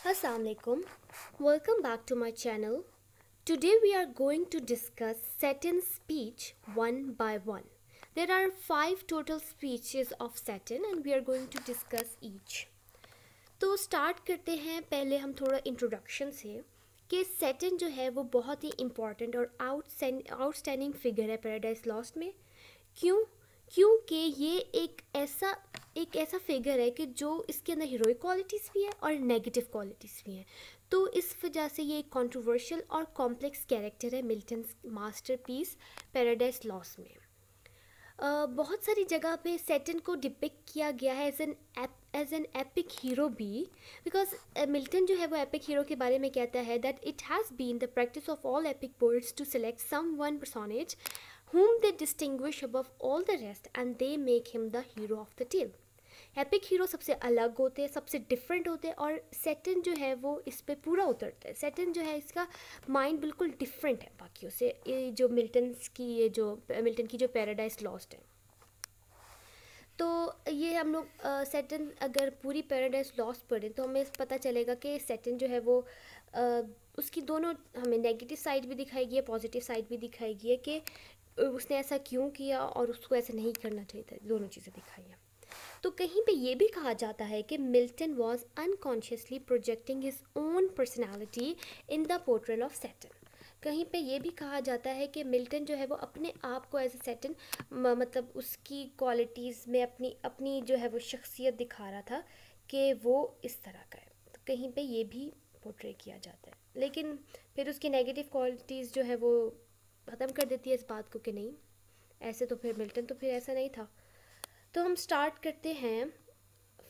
Assalamualaikum. Welcome back to my channel. Today we are going to discuss Saturn's speech one by one. There are 5 total speeches of Saturn and we are going to discuss each. तो start करते हैं पहले हम थोड़ा introduction से कि Saturn जो है वो बहुत ही इम्पॉर्टेंट और आउटस्टैंडिंग फिगर है पैराडाइज लॉस्ट में। क्यों? क्योंकि ये एक ऐसा फिगर है कि जो इसके अंदर हीरोइक क्वालिटीज़ भी है और नेगेटिव क्वालिटीज़ भी हैं। तो इस वजह से ये एक कंट्रोवर्शियल और कॉम्प्लेक्स कैरेक्टर है मिल्टन मास्टरपीस पैराडाइज लॉस्ट में। बहुत सारी जगह पे सैटर्न को डिपिक्ट किया गया है एज एन एपिक हीरो भी, बिकॉज मिल्टन जो है वो एपिक हीरो के बारे में कहता है that it has been the practice of all epic poets to select someone personage whom they distinguish above all the rest and they make him the hero of the tale. Epic hero सबसे अलग होते हैं, सबसे different होते हैं और Saturn जो है वो इस पे पूरा उतरता है। सैटर्न जो है इसका माइंड बिल्कुल डिफरेंट है बाकियों से। ये जो मिल्टन की जो पैराडाइज लॉस्ट है, तो ये हम लोग सैटर्न अगर पूरी पैराडाइज लॉस्ट पढ़ें तो हमें पता चलेगा कि सैटर्न जो है वो उसकी दोनों हमें नेगेटिव साइड भी दिखाई गई है, पॉजिटिव साइड भी दिखाई गई है कि उसने ऐसा क्यों किया और उसको ऐसा नहीं करना चाहिए था। दोनों चीज़ें दिखाई हैं। तो कहीं पे ये भी कहा जाता है कि Milton was unconsciously projecting his own personality in the portrayal of Saturn. कहीं पे ये भी कहा जाता है कि मिल्टन जो है वो अपने आप को एज ए सैटर्न मतलब उसकी क्वालिटीज़ में अपनी अपनी जो है वो शख्सियत दिखा रहा था कि वो इस तरह का है। तो कहीं पे ये भी पोर्ट्रे किया जाता है, लेकिन फिर उसकी नेगेटिव क्वालिटीज़ जो है वो ख़त्म कर देती है इस बात को कि नहीं, ऐसे तो फिर मिल्टन तो फिर ऐसा नहीं था। तो हम स्टार्ट करते हैं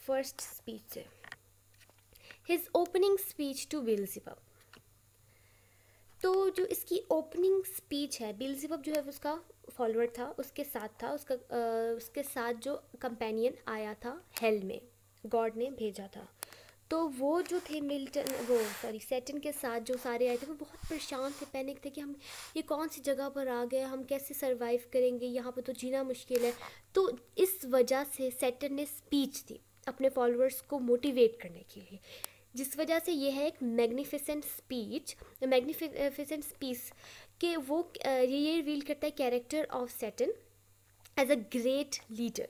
फर्स्ट स्पीच से, हिज ओपनिंग स्पीच टू बेल्ज़ेबब। तो जो इसकी ओपनिंग स्पीच है, बेल्ज़ेबब जो है उसका फॉलोअर था, उसके साथ जो कंपेनियन आया था हेल में, गॉड ने भेजा था। तो वो जो थे सैटर्न के साथ जो सारे आए थे वो बहुत परेशान थे, पैनिक थे कि हम ये कौन सी जगह पर आ गए, हम कैसे सरवाइव करेंगे, यहाँ पे तो जीना मुश्किल है। तो इस वजह से सैटर्न ने स्पीच दी अपने फॉलोअर्स को मोटिवेट करने के लिए, जिस वजह से ये है एक मैग्निफिसेंट स्पीच कि वो ये रिवील करता है character of Satan as a great leader.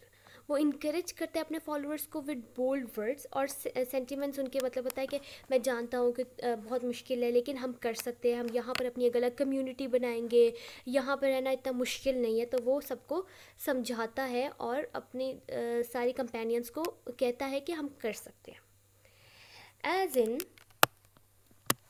वो इनक्रेज करते हैं अपने फॉलोअर्स को विद बोल्ड वर्ड्स और सेंटिमेंट्स। उनके मतलब होता है कि मैं जानता हूँ कि बहुत मुश्किल है लेकिन हम कर सकते हैं, हम यहाँ पर अपनी एक अलग कम्युनिटी बनाएंगे, यहाँ पर रहना इतना मुश्किल नहीं है। तो वो सबको समझाता है और अपनी सारी कंपेनियंस को कहता है कि हम कर सकते हैं। As in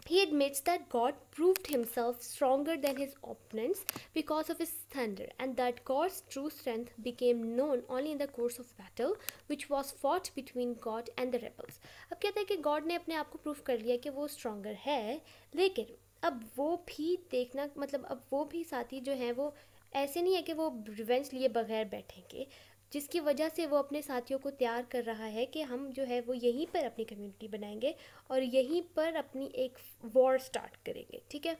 he admits that God proved himself stronger than his opponents because of his thunder, and that God's true strength became known only in the course of battle, which was fought between God and the rebels. अब कहते हैं कि God ने अपने आप को prove कर लिया कि वो स्ट्रॉन्गर है, लेकिन अब वो भी देखना मतलब अब वो भी साथी जो हैं वो ऐसे नहीं है कि वो रिवेंज लिए बगैर बैठेंगे, जिसकी वजह से वो अपने साथियों को तैयार कर रहा है कि हम जो है वो यहीं पर अपनी कम्युनिटी बनाएंगे और यहीं पर अपनी एक वॉर स्टार्ट करेंगे। ठीक है।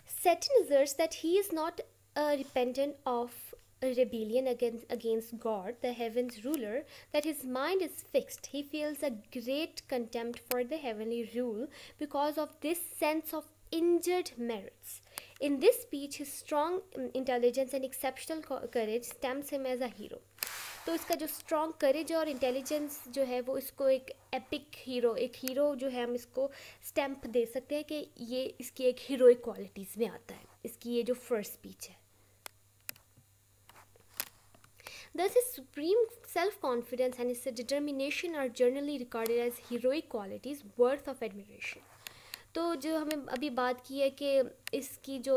Saturn asserts that he is not repentant of a rebellion against God, the heaven's ruler, that his mind is fixed. He feels a great contempt for the heavenly rule because of this sense of injured merits. In this speech, his strong intelligence and exceptional courage stamps him as a hero. तो इसका जो strong करेज और intelligence जो है वो इसको एक epic hero, एक हीरो जो है हम इसको स्टैम्प दे सकते हैं कि ये इसकी एक हीरोइक क्वालिटीज़ में आता है, इसकी ये जो फर्स्ट स्पीच है। Thus, his supreme self-confidence and his determination are generally regarded as heroic qualities worth of admiration. तो जो हमें अभी बात की है कि इसकी जो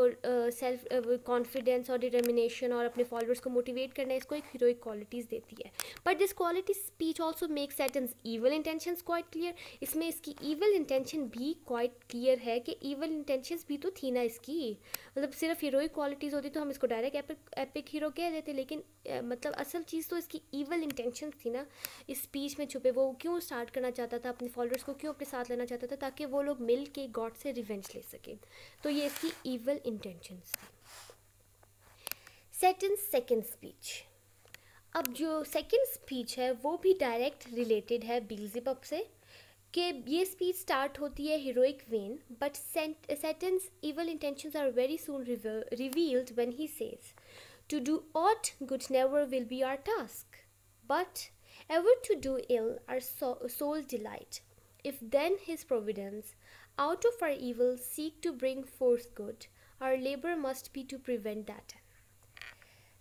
सेल्फ कॉन्फिडेंस और डिटर्मिनेशन और अपने फॉलोअर्स को मोटिवेट करना है, इसको एक हीरोइक क्वालिटीज़ देती है। But this quality speech also make Satan's evil intentions quite clear. इसमें इसकी ईवल इंटेंशन भी क्वाइट क्लियर है कि ईवल इंटेंशंस भी तो थी ना इसकी। मतलब सिर्फ हीरोइक क्वालिटीज़ होती तो हम इसको डायरेक्ट एपिक हीरो कह देते, लेकिन मतलब असल चीज़ तो इसकी ईवल इंटेंशन थी ना इस स्पीच में छुपे। वो क्यों स्टार्ट करना चाहता था, अपने फॉलोअर्स को क्यों अपने साथ लेना चाहता था, ताकि वो लोग मिल के गॉड से रिवेंज ले सके। तो ये इसकी ईवल इंटेंशंस थी। Saturn's second speech. अब जो सेकंड स्पीच है वो भी डायरेक्ट रिलेटेड है बील्ज़ेबब से, कि ये स्पीच स्टार्ट होती है heroic when, but Satan's evil intentions are very soon revealed when he says, "To do aught good never will be our task, but ever to do ill our sole delight. If then his providence, out of our evil seek to bring forth good, our labor must be to prevent that."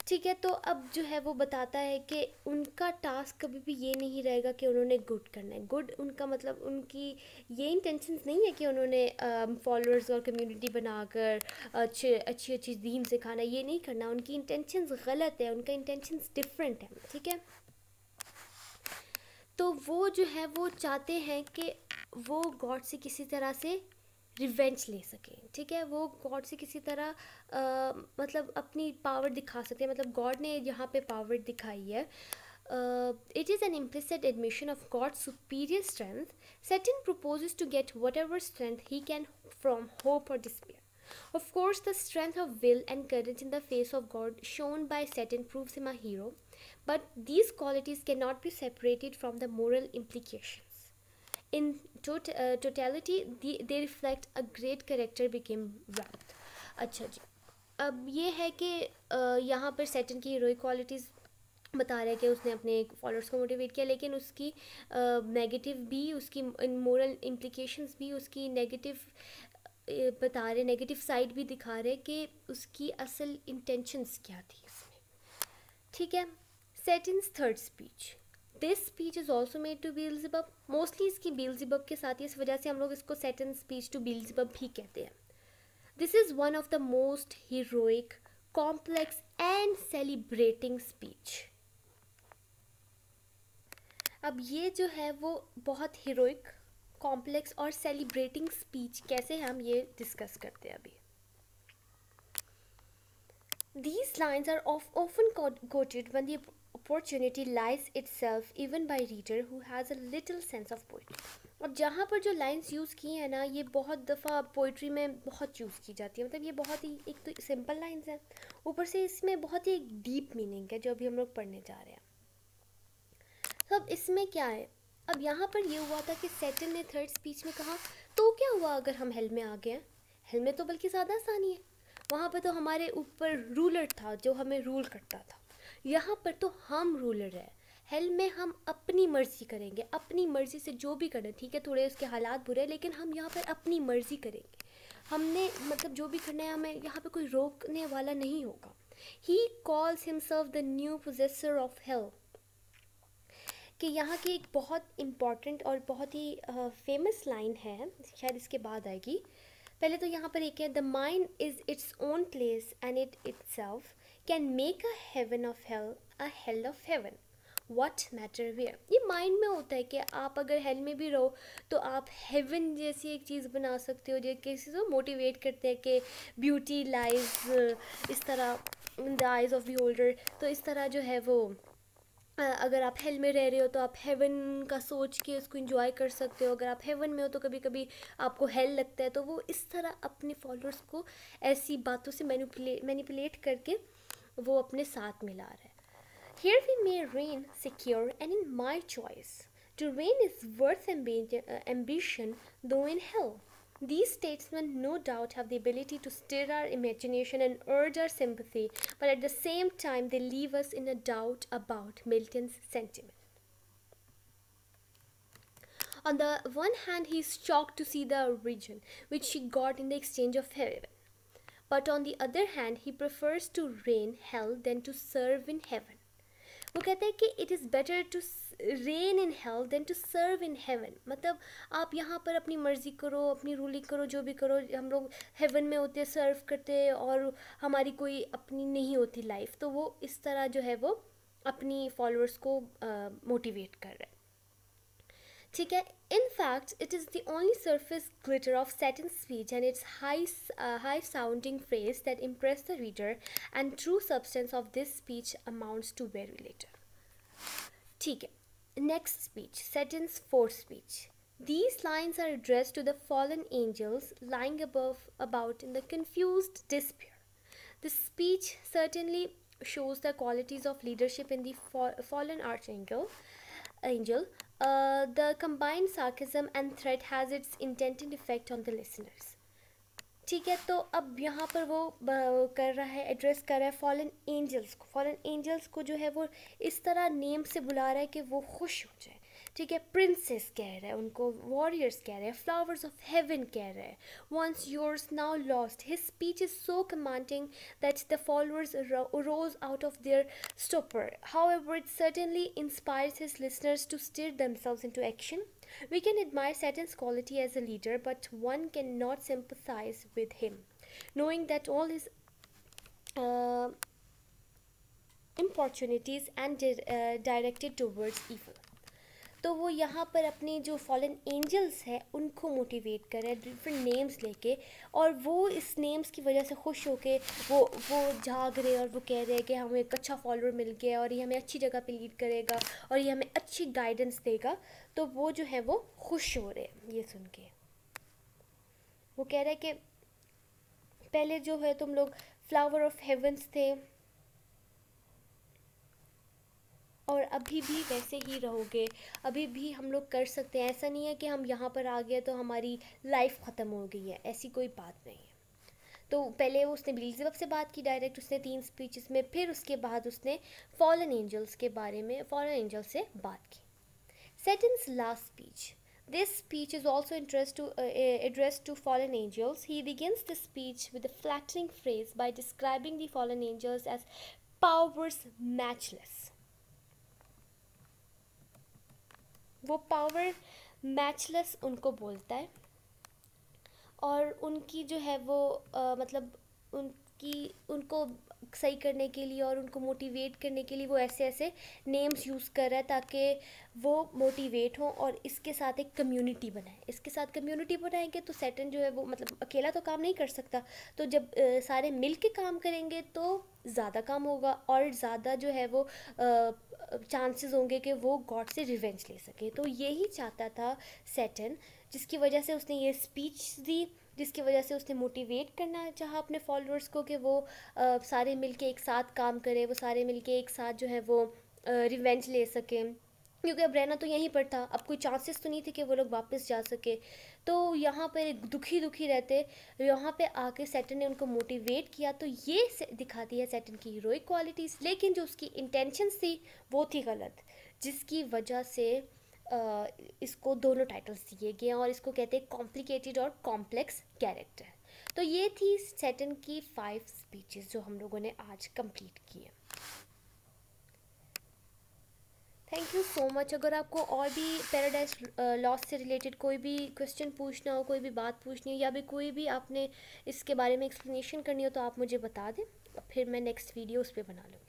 ठीक है, तो अब जो है वो बताता है कि उनका टास्क कभी भी ये नहीं रहेगा कि उन्होंने गुड करना है। गुड उनका मतलब उनकी ये इंटेंशंस नहीं है कि उन्होंने फॉलोअर्स और कम्युनिटी बनाकर अच्छी अच्छी दीन सिखाना, ये नहीं करना। उनकी इंटेंशंस गलत है, उनका इंटेंशंस डिफरेंट है। ठीक है, तो वो जो है वो चाहते हैं कि वो गॉड से किसी तरह से रिवेंज ले सकें। ठीक है, वो गॉड से किसी तरह मतलब अपनी पावर दिखा सकते हैं। मतलब गॉड ने यहाँ पे पावर दिखाई है। It is an implicit admission of God's superior strength. Satan proposes to get whatever strength he can from hope or despair. Of course, the strength of will and courage in the face of God shown by Satan proves him a hero, but these qualities cannot be separated from the moral implications. In totality, they reflect a great character became wrath. अच्छा जी, अब ये है कि यहाँ पर Satan की heroic qualities बता रहे हैं कि उसने अपने फॉलोअर्स को मोटिवेट किया, लेकिन उसकी नेगेटिव भी, उसकी मोरल इम्प्लिकेशंस भी, उसकी नेगेटिव बता रहे, नेगेटिव साइड भी दिखा रहे कि उसकी असल इंटेंशंस क्या थी इसमें। ठीक है, Satan's third speech. This speech is also made to Beelzebub. Mostly इसकी बील्ज़ेबब के साथ ही, इस वजह से हम लोग इसको सैटन स्पीच टू बील्ज़ेबब भी कहते हैं। This is one of the most heroic, complex and celebrating speech. अब ये जो है वो बहुत हीरोइक, कॉम्प्लेक्स और सेलिब्रेटिंग स्पीच कैसे है, हम ये डिस्कस करते हैं अभी। These lines are often quoted when the opportunity lies itself, even by reader who has a little sense of poetry. अब जहाँ पर जो लाइंस यूज़ की हैं ना, ये बहुत दफ़ा पोइट्री में बहुत यूज़ की जाती है। मतलब ये बहुत ही एक तो सिंपल लाइंस हैं, ऊपर से इसमें बहुत ही एक डीप मीनिंग है जो अभी हम लोग पढ़ने जा रहे हैं। तो अब इसमें क्या है, अब यहाँ पर ये हुआ था कि सैटन ने थर्ड स्पीच में कहा, तो क्या हुआ अगर हम हेल में आ गए हैं? हेल में तो बल्कि ज़्यादा आसानी है, वहाँ पर तो हमारे ऊपर रूलर था जो हमें रूल करता था। यहाँ पर तो हम रूलर हैं। हेल में हम अपनी मर्ज़ी करेंगे, अपनी मर्ज़ी से जो भी करें। ठीक है, थोड़े उसके हालात बुरे हैं, लेकिन हम यहाँ पर अपनी मर्ज़ी करेंगे। हमने मतलब जो भी करना है, हमें यहाँ पे कोई रोकने वाला नहीं होगा। He calls himself the new possessor of hell. कि यहाँ की एक बहुत इम्पॉर्टेंट और बहुत ही फेमस लाइन है, शायद इसके बाद आएगी। पहले तो यहाँ पर एक है, the mind is its own place and it itself can make a heaven of hell a hell of heaven, what matter where. ये माइंड में होता है कि आप अगर हेल में भी रहो तो आप हेवन जैसी एक चीज़ बना सकते हो, जो किसी को मोटिवेट करते हैं कि ब्यूटी लाइज इस तरह in the eyes of beholder. तो इस तरह जो है वो अगर आप हेल में रह रहे हो तो आप हेवन का सोच के उसको एंजॉय कर सकते हो। अगर आप हेवन में हो तो कभी कभी आपको हेल लगता है। तो वो इस तरह अपने फॉलोअर्स को ऐसी बातों से मैनिपुलेट करके वो अपने साथ मिला रहा है। Here we may reign secure and in my choice. To reign is worth ambition, though in hell. These statesmen no doubt have the ability to stir our imagination and urge our sympathy, but at the same time they leave us in a doubt about Milton's sentiment. On the one hand, he is shocked to see the origin which he got in the exchange of heaven. But on the other hand, he prefers to reign hell than to serve in heaven. वो कहते हैं कि it is better to reign in hell than to serve in heaven. मतलब आप यहाँ पर अपनी मर्ज़ी करो, अपनी रूलिंग करो, जो भी करो। हम लोग हेवन में होते सर्व करते और हमारी कोई अपनी नहीं होती लाइफ। तो वो इस तरह जो है वो अपनी फॉलोअर्स को मोटिवेट कर रहे हैं। ठीक है, in fact it is the only surface glitter of Satan's speech and its high sounding phrase that impress the reader, and true substance of this speech amounts to very little. ठीक है, next speech, Satan's fourth speech. These lines are addressed to the fallen angels lying about in the confused despair. The speech certainly shows the qualities of leadership in the fallen archangel. The combined sarcasm and threat has its intended effect on the listeners. ठीक है, तो अब यहाँ पर वो कर रहा है, एड्रेस कर रहा है फॉलन एंजल्स को. फॉलन एंजल्स को जो है वो इस तरह नेम से बुला रहा है कि वो खुश हो जाए. ठीक है, प्रिंसेस कह रहा है उनको, वॉरियर्स कह रहे हैं, फ्लावर्स ऑफ हेवन कह रहा है, once yours now lost. His speech is so commanding that the followers rose out of their stupor. However, it certainly inspires his listeners to steer themselves into action. We can admire Saturn's quality as a leader, but one cannot sympathize with him, knowing that all his uh, importunities and directed towards evil. तो वो यहाँ पर अपनी जो fallen angels है उनको motivate कर रहे हैं डिफरेंट नेम्स लेके, और वो इस नेम्स की वजह से खुश होके वो जाग रहे हैं और वो कह रहे हैं कि हमें एक अच्छा फॉलोअर मिल गया और ये हमें अच्छी जगह पे लीड करेगा और ये हमें अच्छी गाइडेंस देगा. तो वो जो है वो खुश हो रहे हैं ये सुन के. वो कह रहे हैं कि पहले जो है तुम लोग फ्लावर ऑफ हेवंस थे और अभी भी वैसे ही रहोगे, अभी भी हम लोग कर सकते हैं. ऐसा नहीं है कि हम यहाँ पर आ गए तो हमारी लाइफ ख़त्म हो गई है, ऐसी कोई बात नहीं है. तो पहले उसने बिलीज़ेबब से बात की डायरेक्ट, उसने 3 स्पीचेस में, फिर उसके बाद उसने फॉलन एंजल्स के बारे में, फॉलन एंजल्स से बात की. Saturn's last speech. This speech is also addressed to fallen angels. He begins the speech with a flattering phrase by describing the fallen angels as powers matchless. वो power matchless उनको बोलता है, और उनकी जो है वो मतलब उनको सही करने के लिए और उनको मोटिवेट करने के लिए वो ऐसे ऐसे नेम्स यूज़ कर रहा है ताकि वो मोटिवेट हो और इसके साथ एक कम्युनिटी बनाए. इसके साथ कम्युनिटी बनाएंगे तो सैटर्न जो है वो मतलब अकेला तो काम नहीं कर सकता, तो जब सारे मिल के काम करेंगे तो ज़्यादा काम होगा और ज़्यादा जो है वो चांसेस होंगे कि वो गॉड से रिवेंज ले सके. तो यही चाहता था सैटर्न, जिसकी वजह से उसने ये स्पीच दी, जिसकी वजह से उसने मोटिवेट करना चाहा अपने फॉलोअर्स को कि वो सारे मिलके एक साथ काम करें, वो सारे मिलके एक साथ जो है वो रिवेंज ले सकें, क्योंकि अब रहना तो यहीं पर था, अब कोई चांसेस तो नहीं थे कि वो लोग वापस जा सके. तो यहाँ पर दुखी दुखी रहते, यहाँ पे आके सैटर्न ने उनको मोटिवेट किया. तो ये दिखाती है सैटर्न की हीरोइक क्वालिटीज़, लेकिन जो उसकी इंटेंशंस थी वो थी गलत, जिसकी वजह से इसको दोनों टाइटल्स दिए गए और इसको कहते हैं कॉम्प्लिकेटेड और कॉम्प्लेक्स कैरेक्टर. तो ये थी सैटर्न की 5 स्पीचेस जो हम लोगों ने आज कंप्लीट किए. Thank you so much. अगर आपको और भी पैराडाइज लॉस्ट से रिलेटेड कोई भी क्वेश्चन पूछना हो, कोई भी बात पूछनी हो, या भी कोई भी आपने इसके बारे में एक्सप्लेनेशन करनी हो तो आप मुझे बता दें, फिर मैं नेक्स्ट वीडियो उस पर बना लूँ.